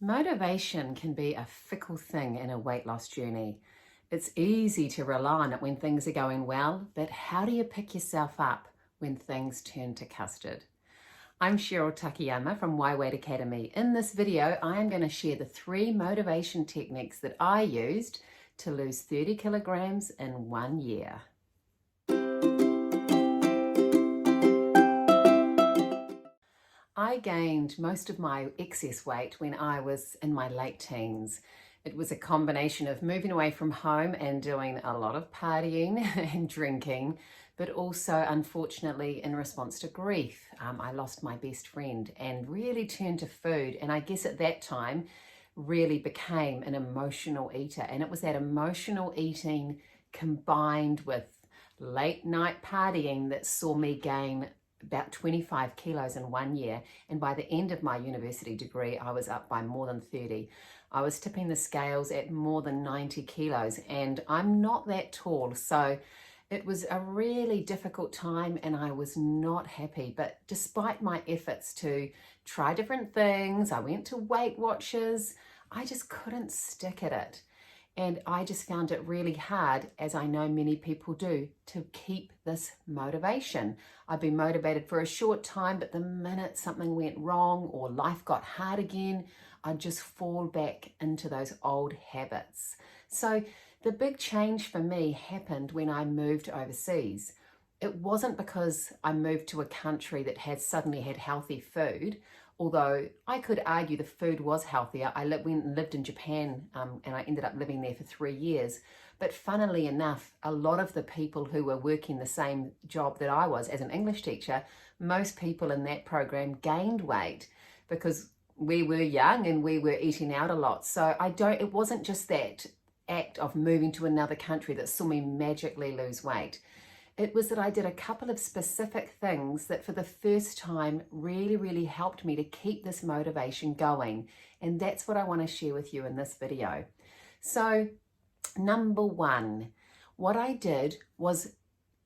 Motivation can be a fickle thing in a weight loss journey. It's easy to rely on it when things are going well, but how do you pick yourself up when things turn to custard? I'm Cheryl Takayama from Why Weight Academy. In this video, I am going to share the 3 motivation techniques that I used to lose 30 kilograms in 1 year. I gained most of my excess weight when I was in my late teens. It was a combination of moving away from home and doing a lot of partying and drinking, but also, unfortunately, in response to grief. I lost my best friend and really turned to food. And I guess at that time, really became an emotional eater. And it was that emotional eating combined with late night partying that saw me gain about 25 kilos in 1 year, and by the end of my university degree I was up by more than 30. I was tipping the scales at more than 90 kilos, and I'm not that tall, so it was a really difficult time and I was not happy. But despite my efforts to try different things, I went to Weight Watchers, I just couldn't stick at it. And I just found it really hard, as I know many people do, to keep this motivation. I've been motivated for a short time, but the minute something went wrong or life got hard again, I'd just fall back into those old habits. So the big change for me happened when I moved overseas. It wasn't because I moved to a country that had suddenly had healthy food, although I could argue the food was healthier. I went and lived in Japan and I ended up living there for 3 years. But funnily enough, a lot of the people who were working the same job that I was as an English teacher, most people in that program gained weight because we were young and we were eating out a lot. So it wasn't just that act of moving to another country that saw me magically lose weight. It was that I did a couple of specific things that for the first time really helped me to keep this motivation going. And that's what I want to share with you in this video. So, number 1, what I did was,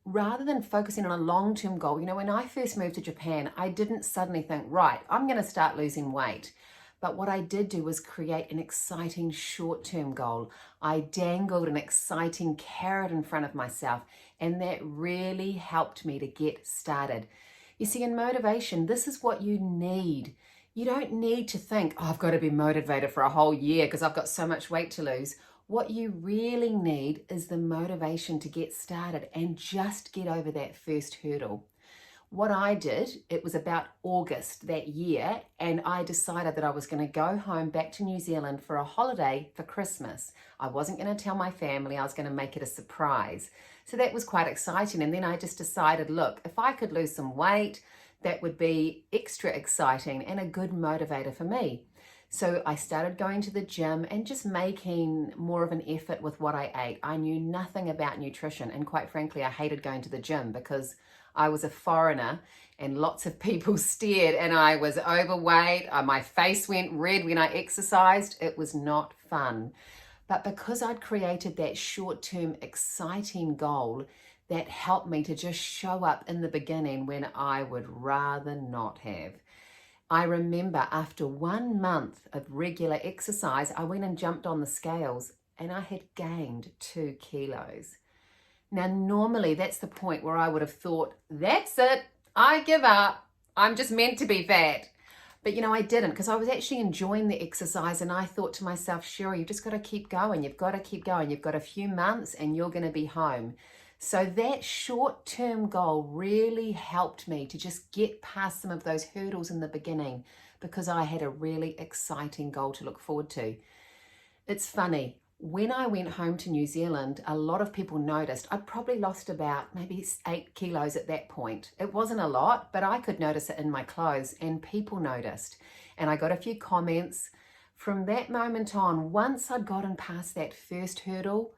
rather than focusing on a long-term goal, when I first moved to Japan, I didn't suddenly think, right, I'm going to start losing weight. But what I did do was create an exciting short-term goal. I dangled an exciting carrot in front of myself, and that really helped me to get started. You see, in motivation, this is what you need. You don't need to think, oh, I've got to be motivated for a whole year because I've got so much weight to lose. What you really need is the motivation to get started and just get over that first hurdle. What I did, it was about August that year, and I decided that I was going to go home back to New Zealand for a holiday for Christmas. I wasn't going to tell my family, I was going to make it a surprise. So that was quite exciting. And then I just decided, look, if I could lose some weight, that would be extra exciting and a good motivator for me. So I started going to the gym and just making more of an effort with what I ate. I knew nothing about nutrition, and quite frankly, I hated going to the gym because I was a foreigner and lots of people stared and I was overweight. My face went red when I exercised. It was not fun. But because I'd created that short-term exciting goal, that helped me to just show up in the beginning when I would rather not have. I remember after 1 month of regular exercise, I went and jumped on the scales and I had gained 2 kilos. Now, normally that's the point where I would have thought, that's it, I give up, I'm just meant to be fat. But I didn't, because I was actually enjoying the exercise, and I thought to myself, Cheryl, you've just got to keep going, you've got to keep going, you've got a few months and you're going to be home. So that short-term goal really helped me to just get past some of those hurdles in the beginning, because I had a really exciting goal to look forward to. It's funny. When I went home to New Zealand, a lot of people noticed I'd probably lost about maybe 8 kilos at that point. It wasn't a lot, but I could notice it in my clothes, and people noticed. And I got a few comments. From that moment on, once I'd gotten past that first hurdle,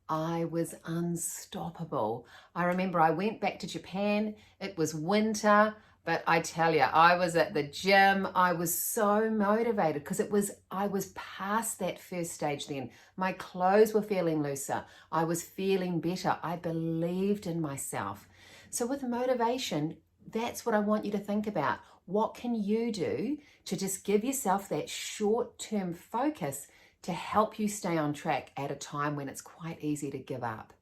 I was unstoppable. I remember I went back to Japan. It was winter. But I tell you, I was at the gym. I was so motivated because I was past that first stage then. My clothes were feeling looser. I was feeling better. I believed in myself. So with motivation, that's what I want you to think about. What can you do to just give yourself that short-term focus to help you stay on track at a time when it's quite easy to give up,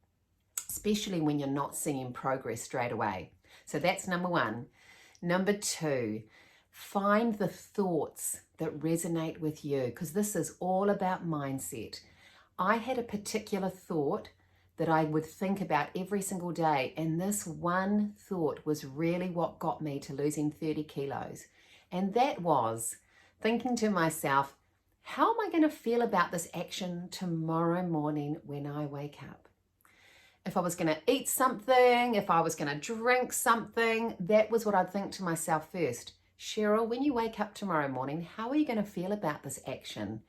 especially when you're not seeing progress straight away? So that's number one. Number two, find the thoughts that resonate with you, because this is all about mindset. I had a particular thought that I would think about every single day, and this one thought was really what got me to losing 30 kilos. And that was thinking to myself, how am I going to feel about this action tomorrow morning when I wake up? If I was going to eat something, if I was going to drink something, that was what I'd think to myself first. Cheryl, when you wake up tomorrow morning, how are you going to feel about this action?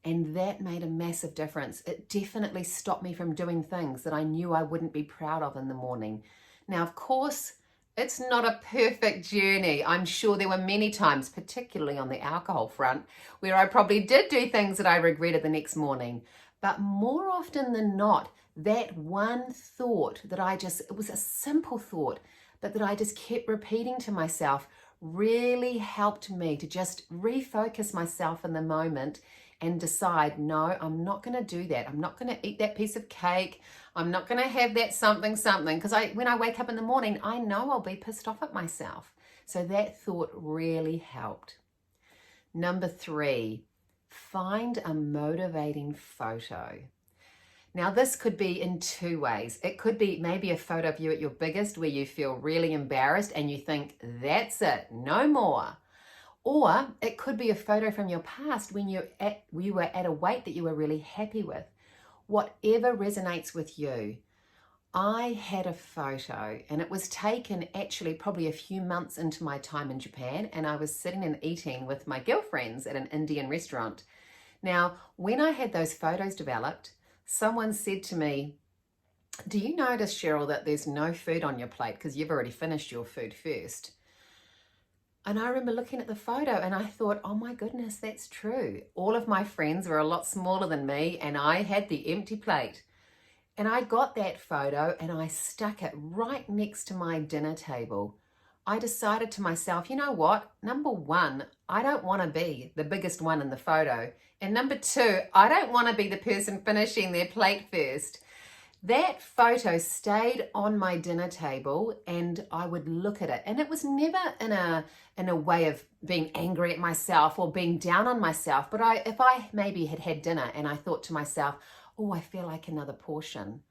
And that made a massive difference. It definitely stopped me from doing things that I knew I wouldn't be proud of in the morning. Now, of course, it's not a perfect journey. I'm sure there were many times, particularly on the alcohol front, where I probably did do things that I regretted the next morning. But more often than not, that one thought that it was a simple thought, but that I just kept repeating to myself really helped me to just refocus myself in the moment and decide, no, I'm not going to do that. I'm not going to eat that piece of cake. I'm not going to have that something, because when I wake up in the morning, I know I'll be pissed off at myself. So that thought really helped. Number three, find a motivating photo. Now, this could be in two ways. It could be maybe a photo of you at your biggest where you feel really embarrassed and you think, that's it, no more. Or it could be a photo from your past when you were at a weight that you were really happy with. Whatever resonates with you. I had a photo, and it was taken actually probably a few months into my time in Japan, and I was sitting and eating with my girlfriends at an Indian restaurant. Now, when I had those photos developed, someone said to me, do you notice, Cheryl, that there's no food on your plate because you've already finished your food first? And I remember looking at the photo and I thought, oh my goodness, that's true. All of my friends were a lot smaller than me and I had the empty plate. And I got that photo and I stuck it right next to my dinner table. I decided to myself, you know what? Number one, I don't want to be the biggest one in the photo. And number two, I don't want to be the person finishing their plate first. That photo stayed on my dinner table and I would look at it. And it was never in a way of being angry at myself or being down on myself. But if I maybe had dinner and I thought to myself, oh, I feel like another portion,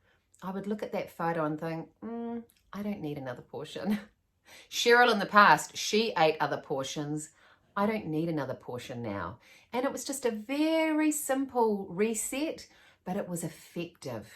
I would look at that photo and think, I don't need another portion. Cheryl in the past, she ate other portions. I don't need another portion now. And it was just a very simple reset, but it was effective.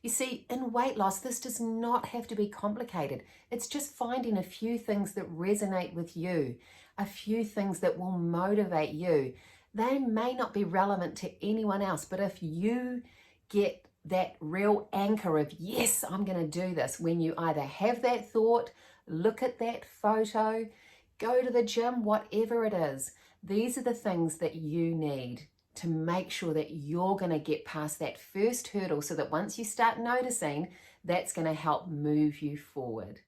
You see, in weight loss, this does not have to be complicated. It's just finding a few things that resonate with you, a few things that will motivate you. They may not be relevant to anyone else, but if you get that real anchor of, yes, I'm going to do this, when you either have that thought, look at that photo, go to the gym, whatever it is, these are the things that you need to make sure that you're going to get past that first hurdle so that once you start noticing, that's going to help move you forward.